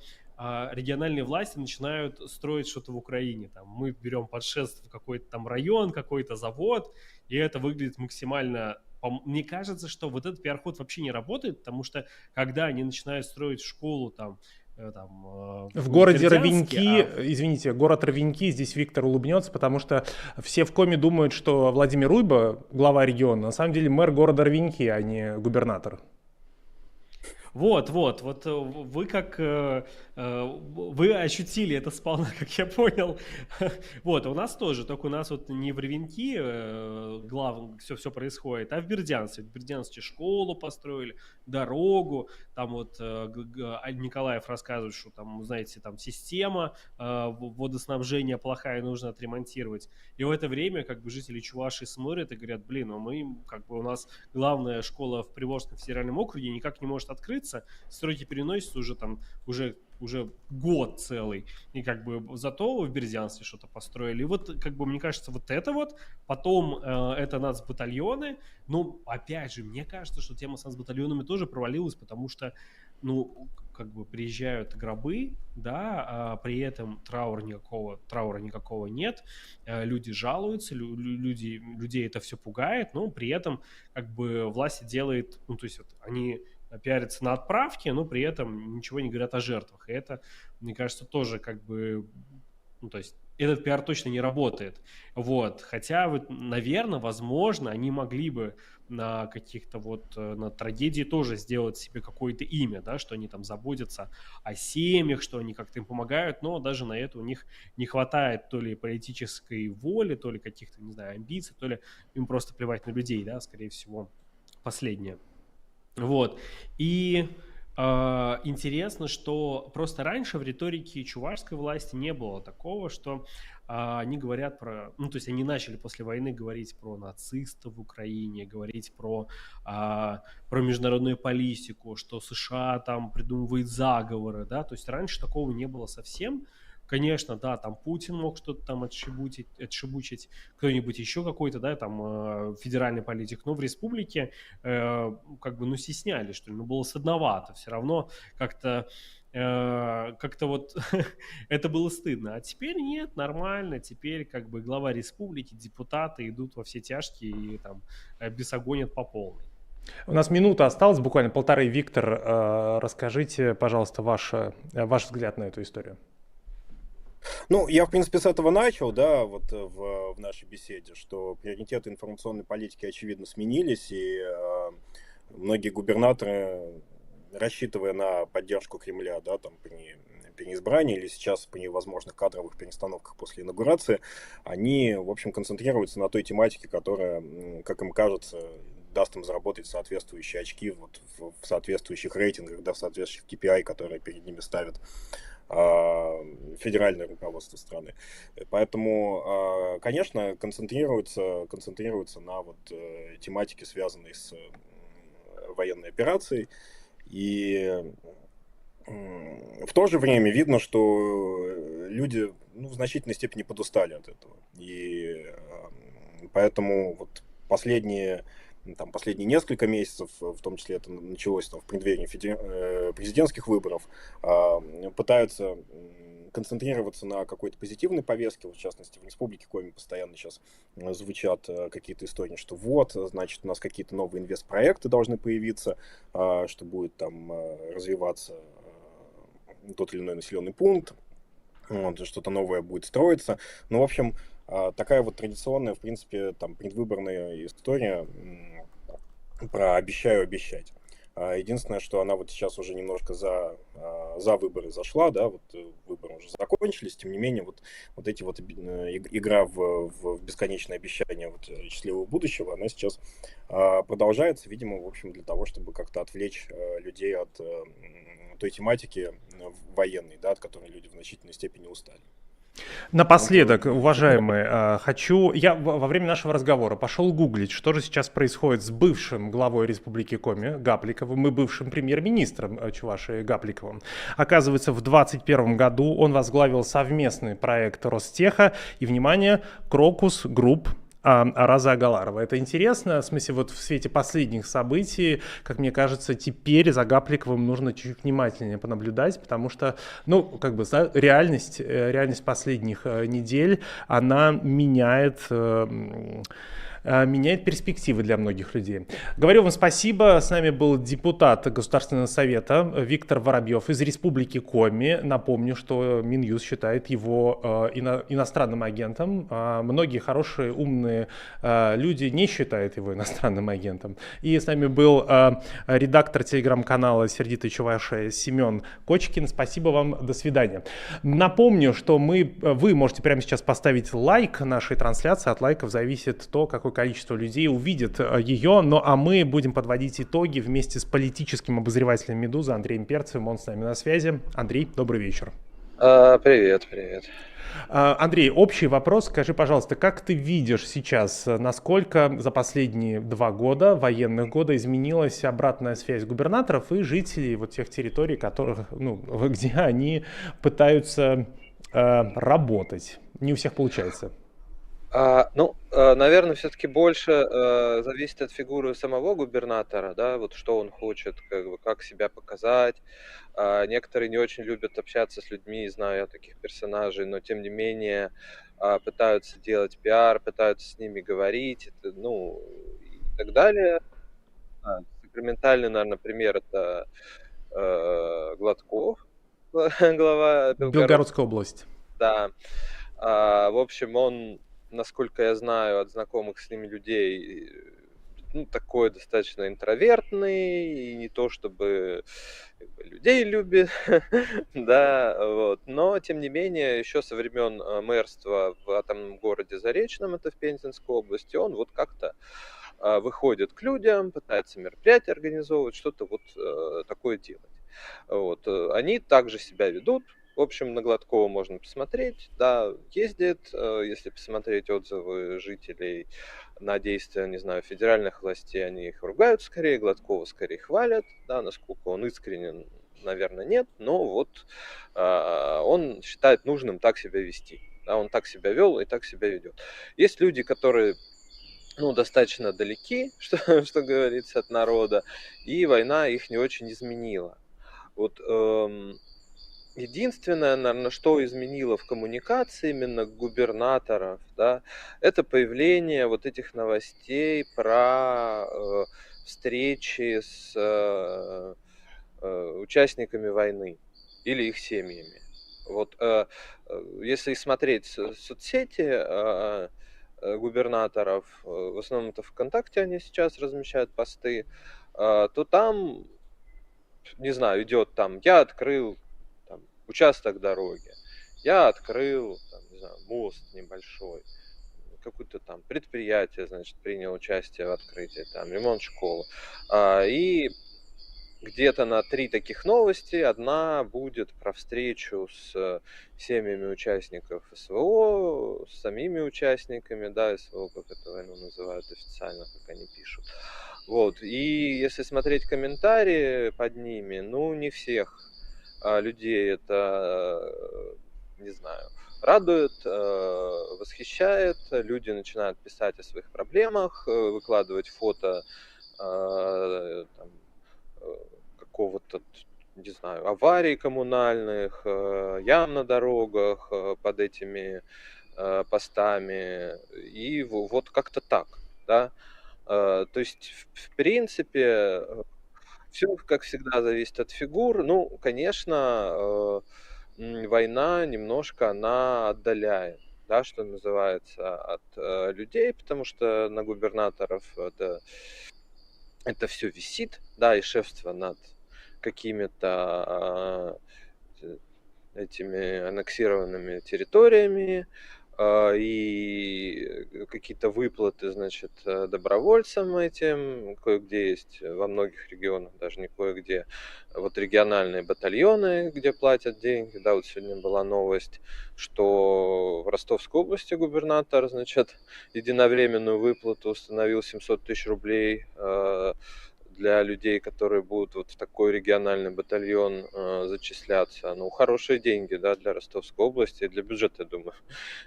региональные власти начинают строить что-то в Украине. Там, мы берем под шефство какой-то там район, какой-то завод, и это выглядит максимально... Мне кажется, что вот этот пиар-ход вообще не работает, потому что когда они начинают строить школу там, в городе Бердянске, Ровеньки, извините, город Ровеньки, здесь Виктор улыбнется, потому что все в коме думают, что Владимир Уйба, глава региона, на самом деле мэр города Ровеньки, а не губернатор. Вот, вы как, вы ощутили это сполна, как я понял. Вот, у нас тоже, только у нас вот не в Ревенки все происходит, а в Бердянске. В Бердянске школу построили, дорогу, там вот Николаев рассказывает, что там, знаете, там система водоснабжения плохая, нужно отремонтировать. И в это время как бы жители Чувашии смотрят и говорят: блин, ну мы, как бы у нас главная школа в Приволжском федеральном округе никак не может открыться, стройки переносятся уже там, уже год целый, и как бы зато в Бердянске что-то построили. И вот, как бы, мне кажется, вот это вот, потом это нацбатальоны, ну, опять же, мне кажется, что тема с нацбатальонами тоже провалилась, потому что, ну, как бы приезжают гробы, да, а при этом траура никакого нет, люди жалуются, людей это все пугает, но при этом, как бы, власть делает, ну, то есть вот они пиарятся на отправке, но при этом ничего не говорят о жертвах. И это, мне кажется, тоже как бы, ну, то есть этот пиар точно не работает. Вот. Хотя, вот, наверное, возможно, они могли бы на каких-то вот, на трагедии тоже сделать себе какое-то имя, да, что они там заботятся о семьях, что они как-то им помогают, но даже на это у них не хватает то ли политической воли, то ли каких-то, не знаю, амбиций, то ли им просто плевать на людей, да, скорее всего, последнее. Вот. И Интересно, что просто раньше в риторике чувашской власти не было такого, что они говорят про... Ну, то есть они начали после войны говорить про нацистов в Украине, говорить про международную политику, что США там придумывает заговоры, да, то есть раньше такого не было совсем. Конечно, да, там Путин мог что-то там отшибучить, кто-нибудь еще какой-то, да, там федеральный политик, но в республике как бы, ну, стеснялись, что ли, ну, было стыдновато, все равно как-то вот это было стыдно. А теперь нет, нормально, теперь как бы глава республики, депутаты идут во все тяжкие и там бесогонят по полной. У нас минута осталась, буквально полторы. Виктор, расскажите, пожалуйста, ваш взгляд на эту историю. Ну, я, в принципе, с этого начал, да, вот в нашей беседе, что приоритеты информационной политики, очевидно, сменились, и многие губернаторы, рассчитывая на поддержку Кремля, да, там, при переизбрании или сейчас при возможных кадровых перестановках после инаугурации, они, в общем, концентрируются на той тематике, которая, как им кажется, даст им заработать соответствующие очки вот в соответствующих рейтингах, да, в соответствующих KPI, которые перед ними ставят федеральное руководство страны. Поэтому, конечно, концентрируются на вот тематике, связанной с военной операцией. И в то же время видно, что люди, ну, в значительной степени подустали от этого. И поэтому вот последние несколько месяцев, в том числе это началось там, в преддверии президентских выборов, пытаются концентрироваться на какой-то позитивной повестке. Вот, в частности, в Республике Коми постоянно сейчас звучат какие-то истории, что вот, значит, у нас какие-то новые инвестпроекты должны появиться, что будет там развиваться тот или иной населенный пункт, вот, что-то новое будет строиться. Ну, в общем, такая вот традиционная, в принципе, там предвыборная история про «обещаю обещать». Единственное, что она вот сейчас уже немножко за выборы зашла, да, вот выборы уже закончились, тем не менее, вот эти вот игра в бесконечное обещание вот счастливого будущего, она сейчас продолжается, видимо, в общем, для того, чтобы как-то отвлечь людей от той тематики военной, да, от которой люди в значительной степени устали. Напоследок, уважаемые, я во время нашего разговора пошел гуглить, что же сейчас происходит с бывшим главой Республики Коми Гапликовым и бывшим премьер-министром Чувашии Гапликовым. Оказывается, в 2021 году он возглавил совместный проект Ростеха и, внимание, Крокус Групп Араза Агаларова. Это интересно, в смысле, вот в свете последних событий, как мне кажется, теперь за Гапликовым нужно чуть внимательнее понаблюдать, потому что, ну, как бы, реальность последних недель, она меняет перспективы для многих людей. Говорю вам спасибо. С нами был депутат Государственного совета Виктор Воробьев из Республики Коми. Напомню, что Минюст считает его иностранным агентом. Многие хорошие, умные люди не считают его иностранным агентом. И с нами был редактор телеграм-канала «Сердитая Чувашия» Семен Кочкин. Спасибо вам. До свидания. Напомню, что вы можете прямо сейчас поставить лайк нашей трансляции. От лайков зависит то, какой количество людей увидит ее. Ну а мы будем подводить итоги вместе с политическим обозревателем «Медузы» Андреем Перцевым. Он с нами на связи. Андрей, добрый вечер. Привет. Андрей, общий вопрос. Скажи, пожалуйста, как ты видишь сейчас, насколько за последние 2 года, военных года, изменилась обратная связь губернаторов и жителей вот тех территорий, где они пытаются работать? Не у всех получается. Наверное, все-таки больше зависит от фигуры самого губернатора, да, вот что он хочет, как себя показать. Некоторые не очень любят общаться с людьми, знаю я таких персонажей, но тем не менее пытаются делать пиар, пытаются с ними говорить, и так далее. Сакраментальный, наверное, пример это Гладков, глава Белгородской области. Да. В общем, он, насколько я знаю от знакомых с ними людей, такой достаточно интровертный, и не то чтобы людей любит, да, вот. Но, тем не менее, еще со времен мэрства в атомном городе Заречном, это в Пензенской области, он вот как-то выходит к людям, пытается мероприятия организовывать, что-то вот такое делать. Вот, они также себя ведут. В общем, на Гладкова можно посмотреть, да, ездит, если посмотреть отзывы жителей на действия, не знаю, федеральных властей, они их ругают скорее, Гладкова скорее хвалят, да, насколько он искренен, наверное, нет, но вот он считает нужным так себя вести, да, он так себя вел и так себя ведет. Есть люди, которые достаточно далеки, что говорится, от народа, и война их не очень изменила. Вот единственное, наверное, что изменило в коммуникации именно губернаторов, да, это появление вот этих новостей про встречи с участниками войны или их семьями. Вот если смотреть соцсети губернаторов, в основном это ВКонтакте они сейчас размещают посты, то там, не знаю, идет там, я открыл там, участок дороги, я открыл, там, не знаю, мост небольшой, какое-то там предприятие, значит, приняло участие в открытии, там, ремонт школы. И где-то на 3 таких новости одна будет про встречу с семьями участников СВО, с самими участниками, да, СВО, как эту войну называют официально, как они пишут. Вот, и если смотреть комментарии под ними, не всех людей это, не знаю, радует, восхищает, люди начинают писать о своих проблемах, выкладывать фото там, какого-то, не знаю, аварий коммунальных, ям на дорогах под этими постами. И вот как-то так, да. То есть, в принципе, все, как всегда, зависит от фигур. Конечно, война немножко она отдаляет, да, что называется, от людей, потому что на губернаторов это все висит, да, и шефство над какими-то этими аннексированными территориями, и какие-то выплаты, значит, добровольцам этим, кое-где есть, во многих регионах, даже не кое-где, вот региональные батальоны, где платят деньги, да, вот сегодня была новость, что в Ростовской области губернатор, значит, единовременную выплату установил 700 тысяч рублей для людей, которые будут вот в такой региональный батальон зачисляться. Хорошие деньги, да, для Ростовской области и для бюджета, я думаю,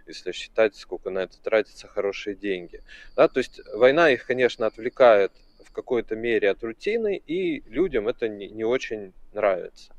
если считать, сколько на это тратится, хорошие деньги. Да, то есть война их, конечно, отвлекает в какой-то мере от рутины, и людям это не очень нравится.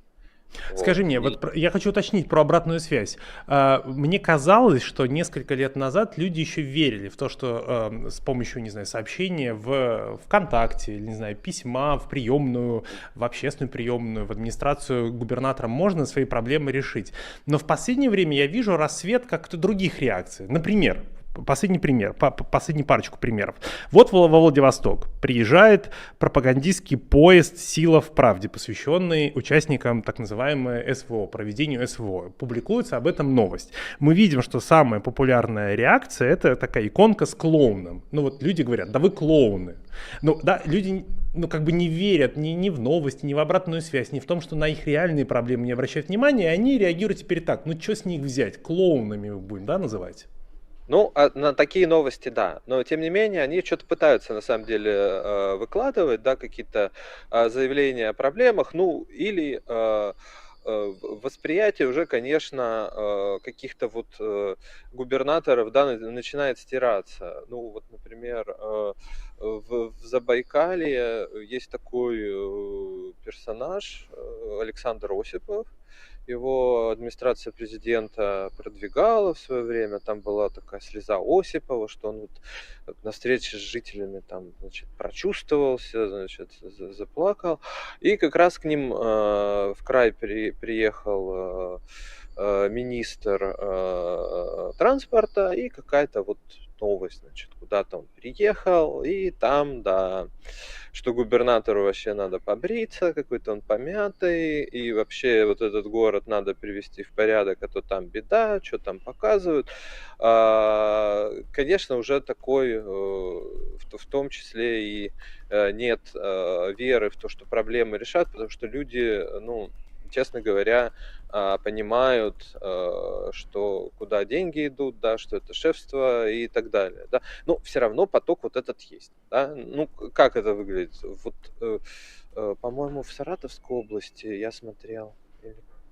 Скажи мне, я хочу уточнить про обратную связь. Мне казалось, что несколько лет назад люди еще верили в то, что с помощью, не знаю, сообщения в ВКонтакте, или, не знаю, письма в приемную, в общественную приемную, в администрацию губернатора можно свои проблемы решить. Но в последнее время я вижу рассвет как-то других реакций. Например, последний парочку примеров. Вот во Владивосток приезжает пропагандистский поезд «Сила в правде», посвященный участникам так называемой СВО, проведению СВО. Публикуется об этом новость. Мы видим, что самая популярная реакция — это такая иконка с клоуном. Люди говорят: да вы клоуны. Люди как бы не верят ни в новости, ни в обратную связь, ни в том, что на их реальные проблемы не обращают внимания, и они реагируют теперь так: что с них взять? Клоунами мы будем, да, называть? На такие новости, да. Но, тем не менее, они что-то пытаются, на самом деле, выкладывать, да, какие-то заявления о проблемах, или восприятие уже, конечно, каких-то губернаторов, да, начинает стираться. Например, в Забайкалье есть такой персонаж Александр Осипов. Его администрация президента продвигала в свое время. Там была такая слеза Осипова, что он на встрече с жителями там, значит, прочувствовался, значит, заплакал. И как раз к ним в край приехал министр транспорта и какая-то новость, значит, куда-то он приехал, и там, да, что губернатору вообще надо побриться, какой-то он помятый, и вообще вот этот город надо привести в порядок, а то там беда, что там показывают. Конечно, уже такой, в том числе и нет веры в то, что проблемы решат, потому что люди, ну, честно говоря, понимают, что куда деньги идут, да, что это шефство и так далее, да. Но все равно поток вот этот есть, да. Ну, как это выглядит? Вот, по-моему, в Саратовской области я смотрел,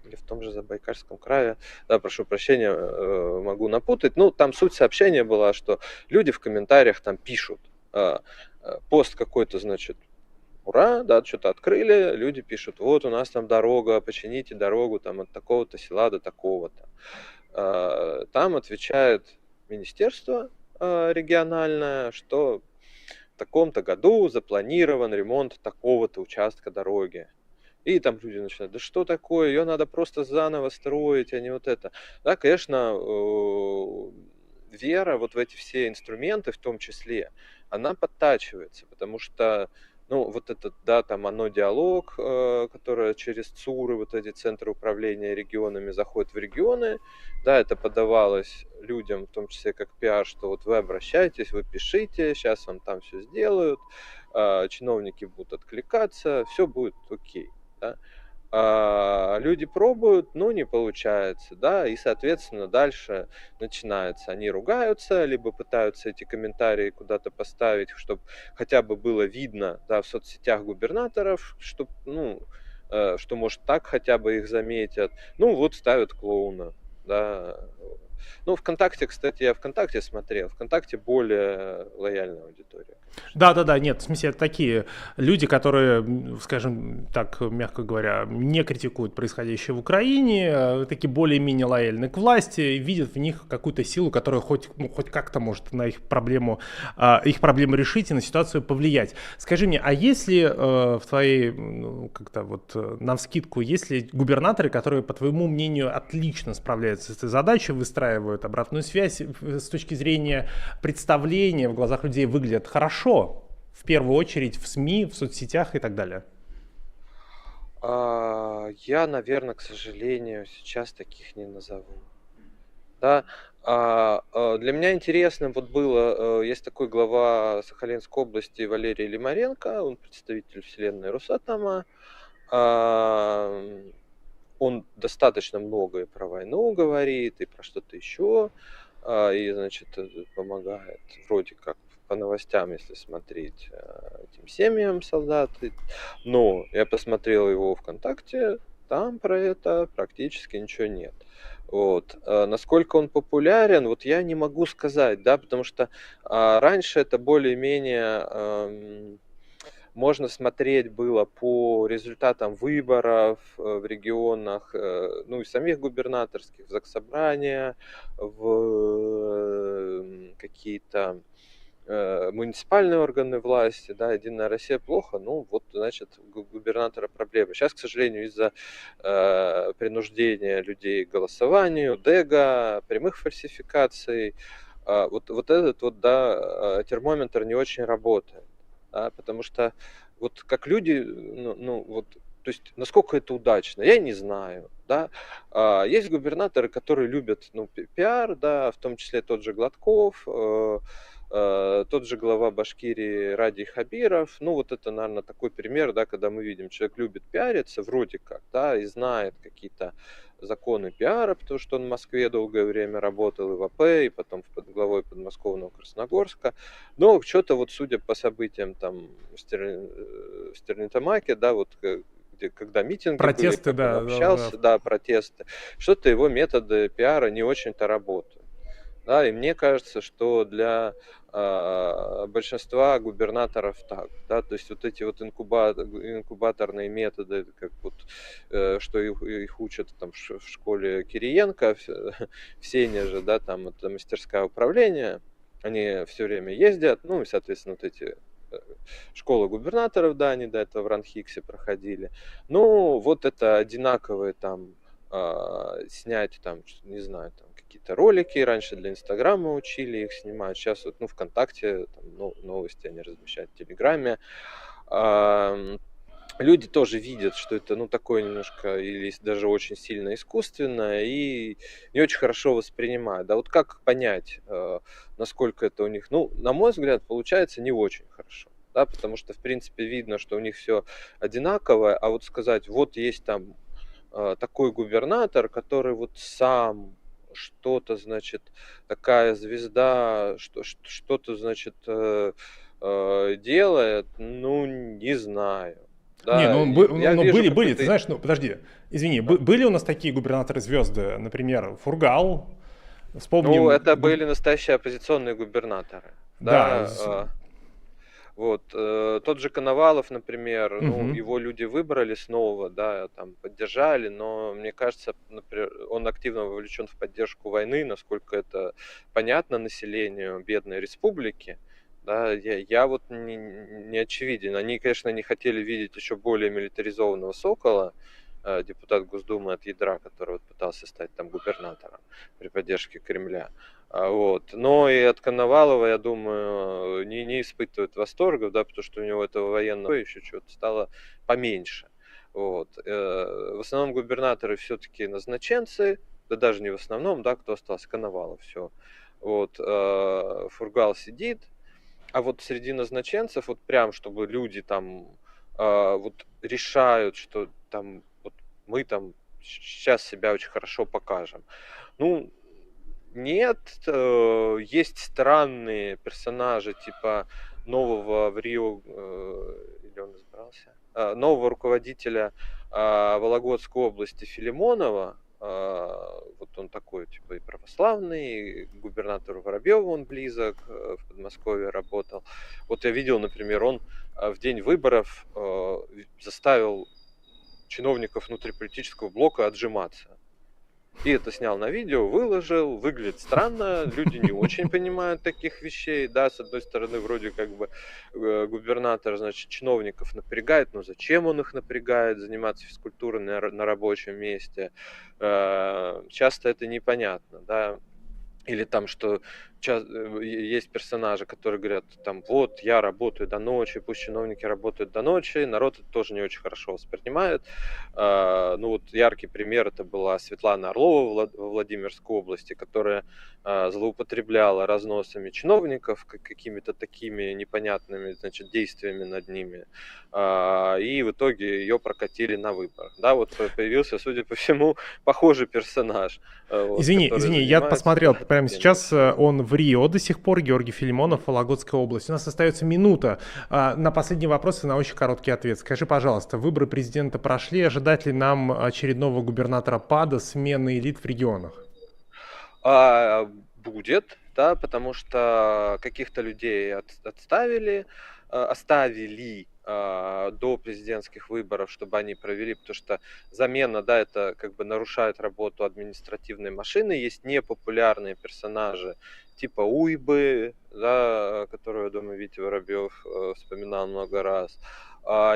или в том же Забайкальском крае, да, прошу прощения, могу напутать. Ну, там суть сообщения была, что люди в комментариях там пишут, пост какой-то, значит, ура, да, что-то открыли, люди пишут, вот у нас там дорога, почините дорогу там от такого-то села до такого-то. Там отвечает министерство региональное, что в таком-то году запланирован ремонт такого-то участка дороги. И там люди начинают, да что такое, ее надо просто заново строить, а не вот это. Да, конечно, вера вот в эти все инструменты в том числе, она подтачивается, потому что, ну, вот этот, да, там оно диалог, которое через ЦУРы, вот эти центры управления регионами заходит в регионы, да, это подавалось людям, в том числе как пиар, что вот вы обращайтесь, вы пишите, сейчас вам там все сделают, чиновники будут откликаться, все будет окей, да. Люди пробуют, но не получается, да, и, соответственно, дальше начинается. Они ругаются, либо пытаются эти комментарии куда-то поставить, чтобы хотя бы было видно, да, в соцсетях губернаторов, что, ну, что, может, так хотя бы их заметят. Ну, вот ставят клоуна, да. Ну, ВКонтакте, кстати, я ВКонтакте смотрел. ВКонтакте более лояльная аудитория, конечно. Да, нет, в смысле, это такие люди, которые, скажем так, мягко говоря, не критикуют происходящее в Украине, такие более-менее лояльны к власти, видят в них какую-то силу, которая хоть как-то может на их проблему решить и на ситуацию повлиять. Скажи мне, а если в твоей, как-то вот навскидку, есть ли губернаторы, которые, по твоему мнению, отлично справляются с этой задачей, выстраивают обратную связь с точки зрения представления в глазах людей, выглядят хорошо, в первую очередь в СМИ, в соцсетях и так далее? Я, наверное, к сожалению, сейчас таких не назову. Да, для меня интересно вот было, есть такой глава Сахалинской области Валерий Лимаренко, он представитель вселенной Росатома. Он достаточно многое про войну говорит и про что-то еще, и, значит, помогает вроде как по новостям, если смотреть, этим семьям солдат. Но я посмотрел его ВКонтакте, там про это практически ничего нет. Вот. Насколько он популярен, вот я не могу сказать, да, потому что раньше это более-менее можно смотреть было по результатам выборов в регионах, ну и самих губернаторских, в заксобрания, в какие-то муниципальные органы власти, да, Единая Россия плохо, ну вот, значит, у губернатора проблемы. Сейчас, к сожалению, из-за принуждения людей к голосованию, дэга, прямых фальсификаций, вот этот вот, да, термометр не очень работает, да, потому что вот как люди, ну вот, то есть насколько это удачно, я не знаю, да. Есть губернаторы, которые любят, ну, пиар, да, в том числе тот же Гладков, тот же глава Башкирии Радий Хабиров. Ну, вот это, наверное, такой пример, да, когда мы видим, человек любит пиариться, вроде как, да, и знает какие-то законы пиара, потому что он в Москве долгое время работал и в АП, и потом главой подмосковного Красногорска. Но что-то вот, судя по событиям там в Стерлитамаке, да, вот когда митинги Протесты, были, да, он общался, да, протесты, что-то его методы пиара не очень-то работают. Да, и мне кажется, что для большинства губернаторов так, да, то есть вот эти вот инкубаторные методы, как вот, что их учат там в школе Кириенко, в Сене же, да, там это мастерское управление, они все время ездят, ну и, соответственно, вот эти школы губернаторов, да, они до этого в Ранхиксе проходили. Ну, вот это одинаковые там снять там, не знаю, там какие-то ролики, раньше для Инстаграма учили их снимать, сейчас вот, ну, ВКонтакте там, новости они размещают в Телеграме. Люди тоже видят, что это, ну, такое немножко или даже очень сильно искусственное и не очень хорошо воспринимают. Да вот как понять, насколько это у них, ну, на мой взгляд, получается не очень хорошо, да, потому что, в принципе, видно, что у них все одинаковое, а вот сказать, вот есть там такой губернатор, который вот сам что-то, значит, такая звезда, что-то, значит, делает, ну, не знаю. Не, Да, ну, я ну, вижу были, ты какой-то... знаешь, ну, подожди, извини, Да. были у нас такие губернаторы-звезды, например, Фургал, Ну, вспомним, это были настоящие оппозиционные губернаторы, да, да. Вот, тот же Коновалов, например, ну, мгм. его люди выбрали снова, да, там, поддержали, но мне кажется, например, он активно вовлечен в поддержку войны, насколько это понятно населению бедной республики, да, я вот не очевиден. Они, конечно, не хотели видеть еще более милитаризованного Сокола, депутат Госдумы от ядра, который вот пытался стать там губернатором при поддержке Кремля. Вот. Но и от Коновалова, я думаю, не испытывает восторгов, да, потому что у него этого военного еще чего-то стало поменьше. Вот. В основном губернаторы все-таки назначенцы, да даже не в основном, да, кто остался, Коновалов, все. Вот. Фургал сидит, а вот среди назначенцев, вот прям, чтобы люди там вот решают, что там вот мы там сейчас себя очень хорошо покажем. Ну, нет, есть странные персонажи, типа нового в Рио, или он избрался, нового руководителя Вологодской области Филимонова. Вот он такой, типа, и православный, и губернатору Воробьеву он близок, в Подмосковье работал. Вот я видел, например, он в день выборов заставил чиновников внутриполитического блока отжиматься. И это снял на видео, выложил, выглядит странно, люди не очень понимают таких вещей, да, с одной стороны, вроде как бы губернатор, значит, чиновников напрягает, но зачем он их напрягает, заниматься физкультурой на рабочем месте, часто это непонятно, да, или там, что есть персонажи, которые говорят, там, вот, я работаю до ночи, пусть чиновники работают до ночи, народ это тоже не очень хорошо воспринимает. Ну вот яркий пример, это была Светлана Орлова во Владимирской области, которая злоупотребляла разносами чиновников, какими-то такими непонятными, значит, действиями над ними. И в итоге ее прокатили на выборах. Да, вот появился, судя по всему, похожий персонаж. Вот, Извини, который я занимается, посмотрел да, прямо тем сейчас, же. он в Рио до сих пор, Георгий Филимонов, Вологодская область. У нас остается минута. На последний вопрос и на очень короткий ответ. Скажи, пожалуйста, выборы президента прошли, ожидать ли нам очередного губернатора ПАДа, смены элит в регионах? Будет, да, потому что каких-то людей оставили до президентских выборов, чтобы они провели, потому что замена, да, это как бы нарушает работу административной машины. Есть непопулярные персонажи типа Уйбы, да, которую, я думаю, Витя Воробьев вспоминал много раз.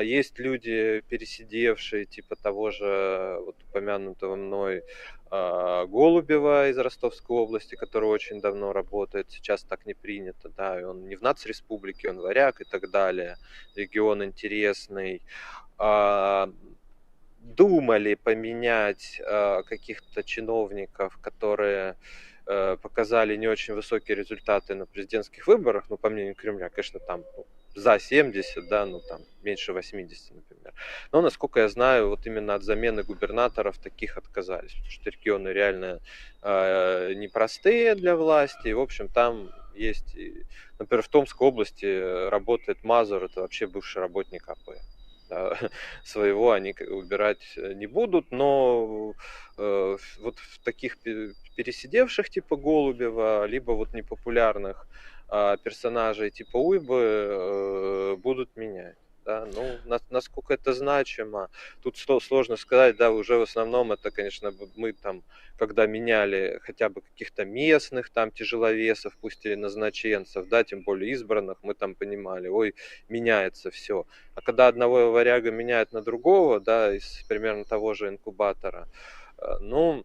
Есть люди, пересидевшие, типа того же вот упомянутого мной Голубева из Ростовской области, который очень давно работает, сейчас так не принято, да, и он не в нацреспублике, он варяг и так далее, регион интересный. Думали поменять каких-то чиновников, которые показали не очень высокие результаты на президентских выборах, ну, по мнению Кремля, конечно, там за 70, да, ну, там меньше 80, например. Но, насколько я знаю, вот именно от замены губернаторов таких отказались, потому что регионы реально непростые для власти, и, в общем, там есть, например, в Томской области работает Мазур, это вообще бывший работник АП. Да, своего они убирать не будут, но вот в таких пересидевших типа Голубева, либо вот непопулярных персонажей типа Уйбы будут менять. Да, ну, насколько это значимо, тут сложно сказать, да, уже в основном это, конечно, мы там, когда меняли хотя бы каких-то местных там тяжеловесов, пусть или назначенцев, да, тем более избранных, мы там понимали, ой, меняется все. А когда одного варяга меняют на другого, да, из примерно того же инкубатора, ну,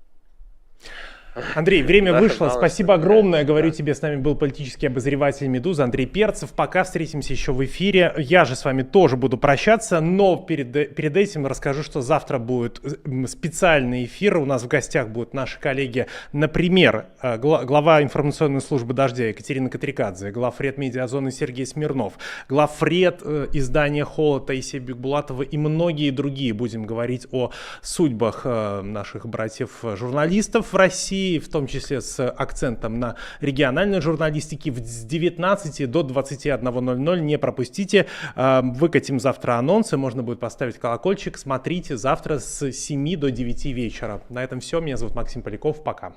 Андрей, время Наша вышло. малость Спасибо напоминает, огромное. Говорю да. тебе, с нами был политический обозреватель «Медузы» Андрей Перцев. Пока встретимся еще в эфире. Я же с вами тоже буду прощаться, но перед этим расскажу, что завтра будет специальный эфир. У нас в гостях будут наши коллеги, например, глава информационной службы «Дождя» Екатерина Катрикадзе, главред «Медиазоны» Сергей Смирнов, главред издания «Холод» Таисия Бекбулатова и многие другие. Будем говорить о судьбах наших братьев-журналистов в России, в том числе с акцентом на региональной журналистике. С 19 до 21:00 не пропустите. Выкатим завтра анонсы, можно будет поставить колокольчик. Смотрите завтра с 7 до 9 вечера. На этом все. Меня зовут Максим Поляков. Пока.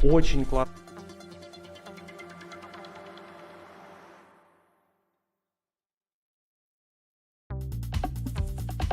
Очень классно.